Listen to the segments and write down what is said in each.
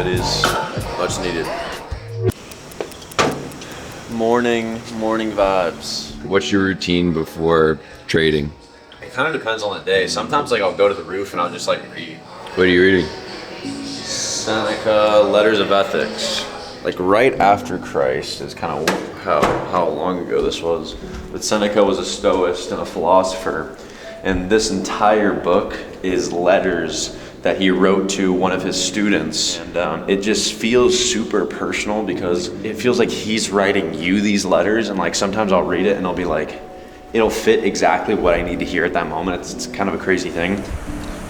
is much needed. Morning vibes. What's your routine before trading? It kind of depends on the day. Sometimes like I'll go to the roof and I'll just like read. What are you reading? Seneca, Letters of Ethics. Like right after Christ is kind of how long ago this was. But Seneca was a Stoist and a philosopher. And this entire book is letters that he wrote to one of his students. And it just feels super personal because it feels like he's writing you these letters. And like sometimes I'll read it and I'll be like, it'll fit exactly what I need to hear at that moment. It's kind of a crazy thing.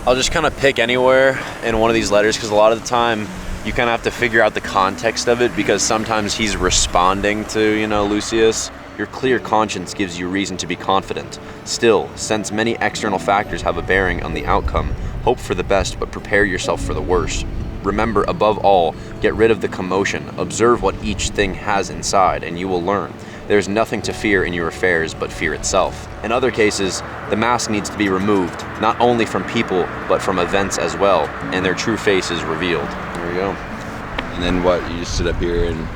I'll just kind of pick anywhere in one of these letters because a lot of the time you kind of have to figure out the context of it because sometimes he's responding to, Lucius. Your clear conscience gives you reason to be confident. Still, since many external factors have a bearing on the outcome, hope for the best but prepare yourself for the worst. Remember, above all, get rid of the commotion. Observe what each thing has inside and you will learn. There is nothing to fear in your affairs but fear itself. In other cases, the mask needs to be removed, not only from people, but from events as well, and their true face is revealed. There we go. And then what? You just sit up here and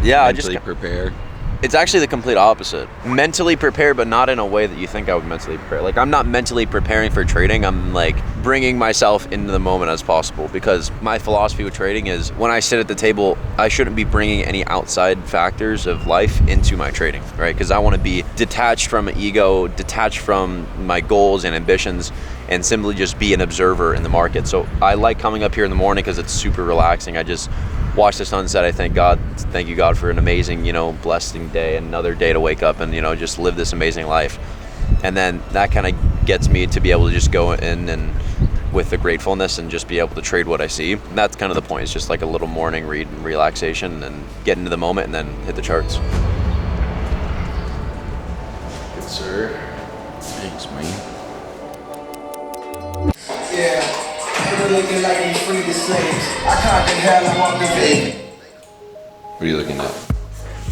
mentally prepare? It's actually the complete opposite. Mentally prepare, but not in a way that you think I would mentally prepare. Like, I'm not mentally preparing for trading. I'm like bringing myself into the moment as possible because my philosophy with trading is when I sit at the table, I shouldn't be bringing any outside factors of life into my trading, right? Because I want to be detached from ego, detached from my goals and ambitions, and simply just be an observer in the market. So I like coming up here in the morning because it's super relaxing. I just watch the sunset. I thank you God for an amazing, blessing day, another day to wake up and, just live this amazing life. And then that kind of gets me to be able to just go in and with the gratefulness and just be able to trade what I see. And that's kind of the point. It's just like a little morning read and relaxation and get into the moment and then hit the charts. Good sir. Thanks, man. Yeah. Looking like they free the slaves. I conquered hell and walked the veil. What are you looking at?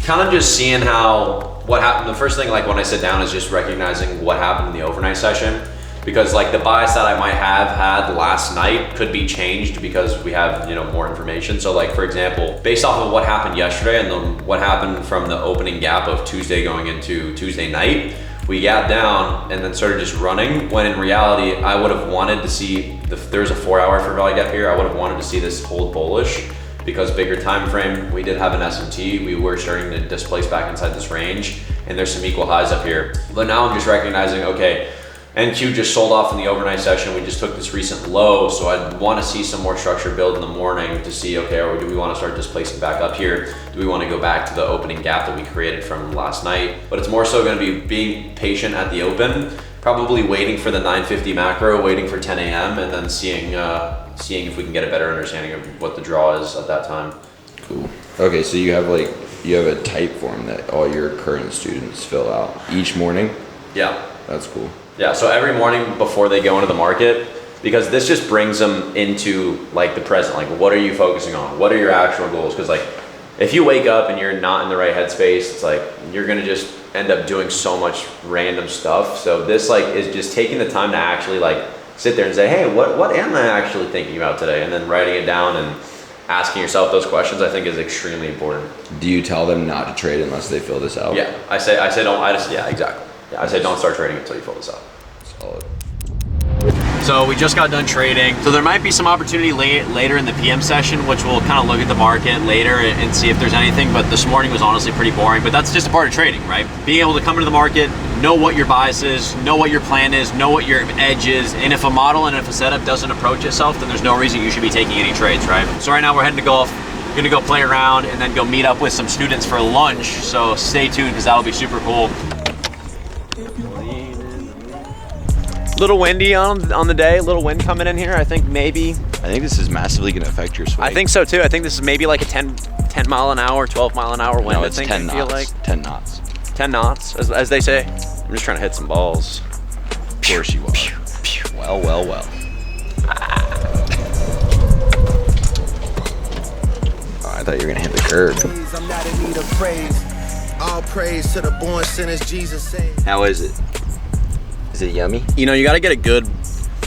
Kind of just seeing what happened. The first thing, like when I sit down, is just recognizing what happened in the overnight session, because like the bias that I might have had last night could be changed because we have more information. So like for example, based off of what happened yesterday and then what happened from the opening gap of Tuesday going into Tuesday night, we got down and then started just running, when in reality, I would have wanted to see, there's a 4-hour for value gap here, I would have wanted to see this hold bullish because bigger time frame, we did have an S&T, we were starting to displace back inside this range, and there's some equal highs up here. But now I'm just recognizing, okay, NQ just sold off in the overnight session, we just took this recent low, so I'd want to see some more structure build in the morning to see, okay, or do we want to start displacing back up here? Do we want to go back to the opening gap that we created from last night? But it's more so going to be being patient at the open, probably waiting for the 9:50 macro, waiting for 10 a.m. and then seeing if we can get a better understanding of what the draw is at that time. Cool. Okay, so you have a type form that all your current students fill out each morning? Yeah. That's cool. Yeah, so every morning before they go into the market, because this just brings them into like the present, like what are you focusing on? What are your actual goals? Because like if you wake up and you're not in the right headspace, it's like you're gonna just end up doing so much random stuff. So this like is just taking the time to actually like sit there and say, hey, what am I actually thinking about today? And then writing it down and asking yourself those questions, I think is extremely important. Do you tell them not to trade unless they fill this out? Yeah, I say don't, yeah, exactly. Yeah, I say don't start trading until you fill this out. Solid. So we just got done trading. So there might be some opportunity later in the PM session, which we'll kind of look at the market later and see if there's anything, but this morning was honestly pretty boring, but that's just a part of trading, right? Being able to come into the market, know what your bias is, know what your plan is, know what your edge is, and if a model and if a setup doesn't approach itself, then there's no reason you should be taking any trades, right? So right now we're heading to golf, gonna go play around and then go meet up with some students for lunch, so stay tuned because that'll be super cool. Little windy on the day, a little wind coming in here. I think this is massively going to affect your swing. I think so too. I think this is maybe like a 10 mile an hour, 12 mile an hour wind. No, it's 10 knots. I feel like 10 knots. 10 knots, as they say. I'm just trying to hit some balls. Of course you are. Well. Oh, I thought you were going to hit the curb. I'm not in need of praise. All praise to the born sinners Jesus saved. How is it? Is it yummy? You got to get a good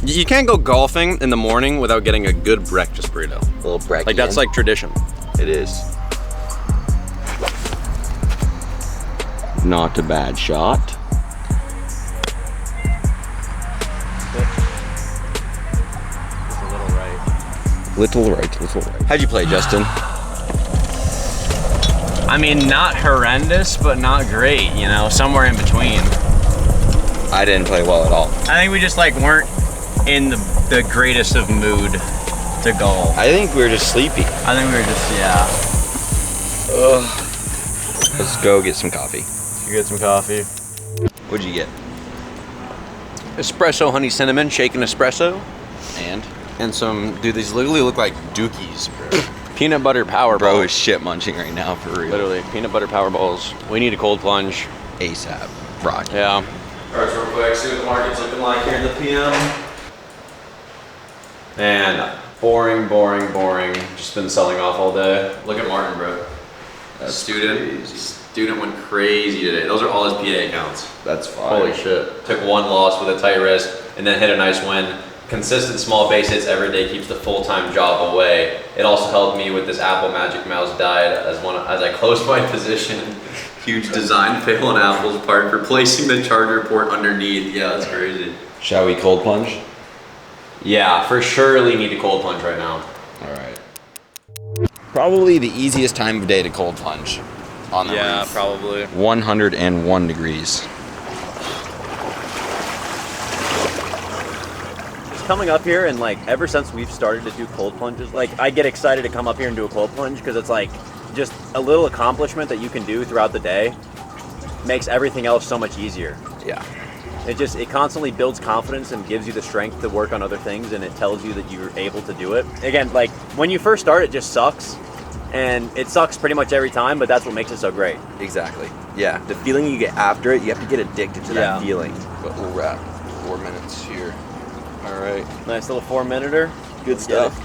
You can't go golfing in the morning without getting a good breakfast burrito. A little breakfast. Like that's like tradition. It is. Not a bad shot. Little right. How'd you play, Justin? I mean, not horrendous, but not great, you know, somewhere in between. I didn't play well at all. I think we just like weren't in the greatest of mood to golf. I think we were just sleepy. I think we were just, yeah. Let's go get some coffee. You get some coffee. What'd you get? Espresso, honey, cinnamon, shaken espresso. And? And some, dude, these literally look like dookies, bro. Peanut butter power Bro balls. is shit munching right now, for real. Literally, peanut butter power balls. We need a cold plunge. ASAP. Rock. Yeah. All right, so real quick, see what the market's looking like here in the PM. And boring. Just been selling off all day. Look at Martin, bro. Student went crazy today. Those are all his PA accounts. That's fine. Holy shit. Took one loss with a tight wrist and then hit a nice win. Consistent small base hits every day keeps the full-time job away. It also helped me with this Apple Magic Mouse diet as I closed my position. Huge design fail on Apple's part for placing the charger port underneath. Yeah, that's crazy. Shall we cold plunge? Yeah, for surely need a cold plunge right now. All right. Probably the easiest time of day to cold plunge. On the Yeah, roof. probably. 101 degrees. Coming up here and like ever since we've started to do cold plunges, like I get excited to come up here and do a cold plunge because it's like just a little accomplishment that you can do throughout the day makes everything else so much easier. Yeah. It constantly builds confidence and gives you the strength to work on other things, and it tells you that you're able to do it. Again, like when you first start, it just sucks, and it sucks pretty much every time, but that's what makes it so great. Exactly. Yeah, the feeling you get after it, you have to get addicted to that feeling. But we're at 4 minutes here. All right. Nice little 4-minuter. Good stuff.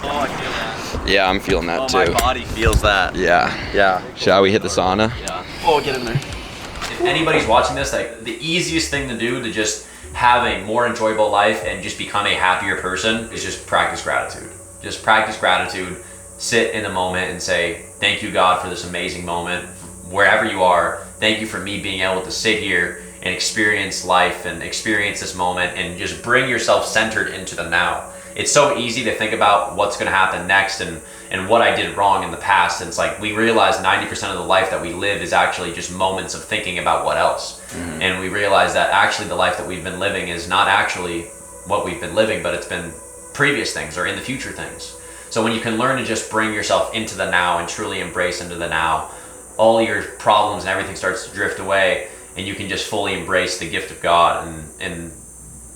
Oh, I feel that. Yeah, I'm feeling that Oh, too. my body feels that. Yeah. Yeah. Shall we hit the sauna? Yeah. Oh, get in there. If anybody's watching this, like the easiest thing to do to just have a more enjoyable life and just become a happier person is just practice gratitude. Just practice gratitude. Sit in the moment and say, thank you, God, for this amazing moment. Wherever you are, thank you for me being able to sit here and experience life and experience this moment and just bring yourself centered into the now. It's so easy to think about what's going to happen next and what I did wrong in the past. And it's like we realize 90% of the life that we live is actually just moments of thinking about what else. Mm-hmm. And we realize that actually the life that we've been living is not actually what we've been living, but it's been previous things or in the future things. So when you can learn to just bring yourself into the now and truly embrace into the now, all your problems and everything starts to drift away, and you can just fully embrace the gift of God and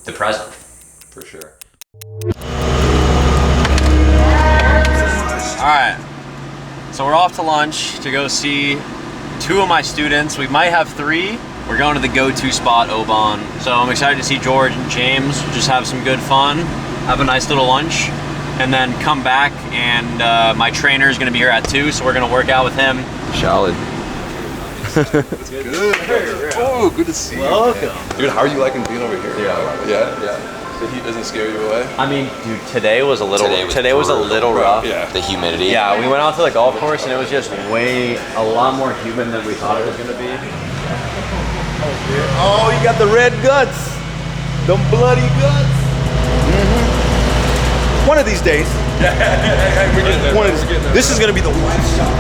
the present. For sure. All right, so we're off to lunch to go see 2 of my students. We might have 3. We're going to the go-to spot, Oban. So I'm excited to see George and James, just have some good fun, have a nice little lunch, and then come back, and my trainer is gonna be here at 2, so we're gonna work out with him. Solid. Good. Oh, good to see you. Welcome. Dude, how are you liking being over here? Yeah. The heat doesn't scare you away? I mean, dude, today was a little brutal. rough. Yeah. The humidity. Yeah, we went out to the golf course and it was just a lot more humid than we thought it was gonna be. Oh, you got the red guts. Them bloody guts. One of these days. This is gonna be the wife shop.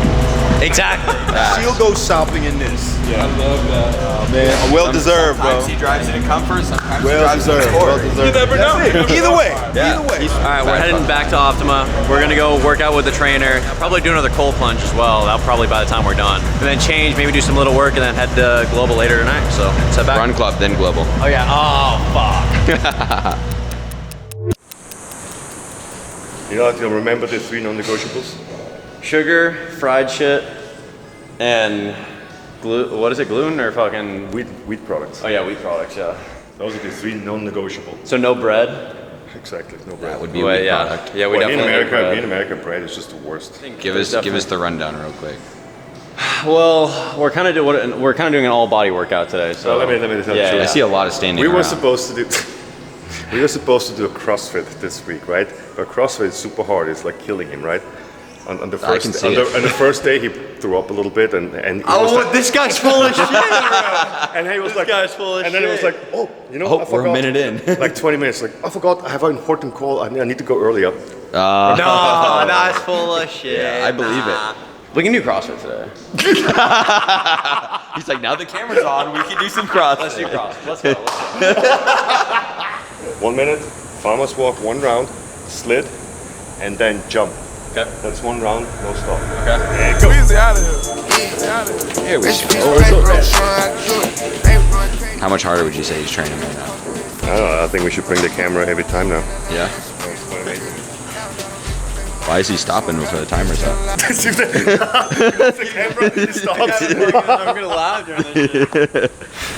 Exactly. She'll go shopping in this. Yeah. I love that. Man, well deserved, bro. Sometimes he drives it in comfort, sometimes Well he drives deserved. it in Well sport. deserved. You never know. Either way. Yeah. Either way. All right, we're heading back to Optima. We're gonna go work out with the trainer. I'll probably do another cold plunge as well. That'll probably by the time we're done. And then change, maybe do some little work, and then head to Global later tonight. So let's head back. Run club, then global. Oh yeah. Oh fuck. You know, to remember the 3 non-negotiables? Sugar, fried shit, and what is it? Gluten or fucking? Wheat products. Oh yeah, wheat products. Yeah. Those are the 3 non-negotiable. So no bread. Exactly, no bread. That would be a Well, wheat yeah. product. Yeah, we Well, in definitely. America, bread is just the worst. Give us the rundown real quick. Well, we're kind of doing an all body workout today. So Well, let me tell you the Yeah, truth. I see a lot of standing We were around. supposed to do. We were supposed to do a CrossFit this week, right? But CrossFit is super hard. It's like killing him, right? On the first can see it. on the first day, he threw up a little bit, and he was Oh, like, this guy's full of shit, bro. and he was This like, guy's full of and then shit. it was like, oh, you know, Oh, I forgot. we're a minute in. Like 20 minutes. Like, I forgot. I have an important call. I need to go earlier. No, that's full of shit. Yeah, I believe it. We can do CrossFit today. He's like, now the camera's on, we can do some cross. Let's do cross. Let's go. 1 minute, farmer's walk, 1 round, slid, and then jump. Okay. That's 1 round, no stop. Okay. And go. Here we How much harder would you say he's training right now? I don't know, I think we should bring the camera every time now. Yeah. Why is he stopping before the timer's up? the camera, he stops. I'm gonna laugh during this shit.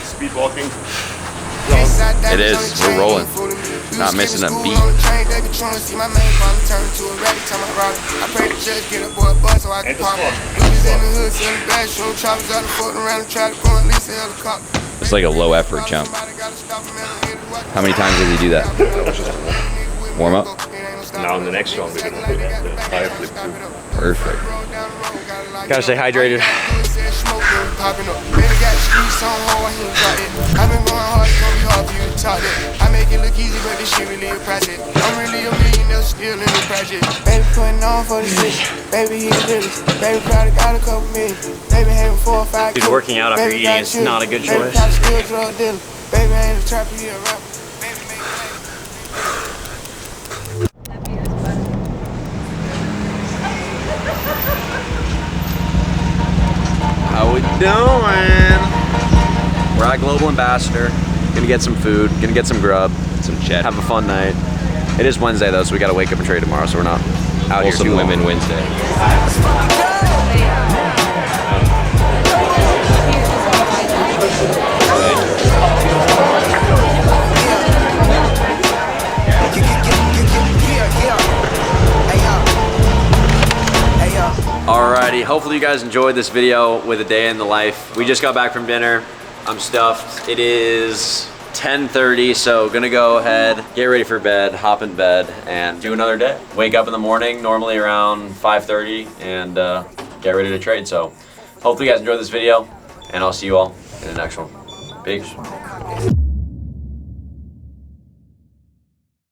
Speed walking. It is. We're rolling. Not missing a beat. It's like a low effort jump. How many times does he do that? Warm up? Now in the next round, we're going to do the fire flip too. Perfect. Gotta stay hydrated. I make it look easy, but this shit really a project. I'm really a millionaire, still in the project. Baby putting on for the city. Baby, he the realest. Baby, probably got a couple million. Baby, having 4 or 5 Dude, working out after eating is not a good choice. Baby, probably still drug dealer. Baby, ain't a trapper, he a rapper. How we doing? We're at Global Ambassador. Gonna get some food, gonna get some grub, Some chat. have a fun night. It is Wednesday though, so we gotta wake up and trade tomorrow, so we're not out here Wholesome too long. Women Wednesday. Alrighty, hopefully you guys enjoyed this video with a day in the life. We just got back from dinner. I'm stuffed. It is 10:30, so gonna go ahead, get ready for bed, hop in bed, and do another day. Wake up in the morning, normally around 5:30, and get ready to trade. So hopefully you guys enjoyed this video, and I'll see you all in the next one. Peace.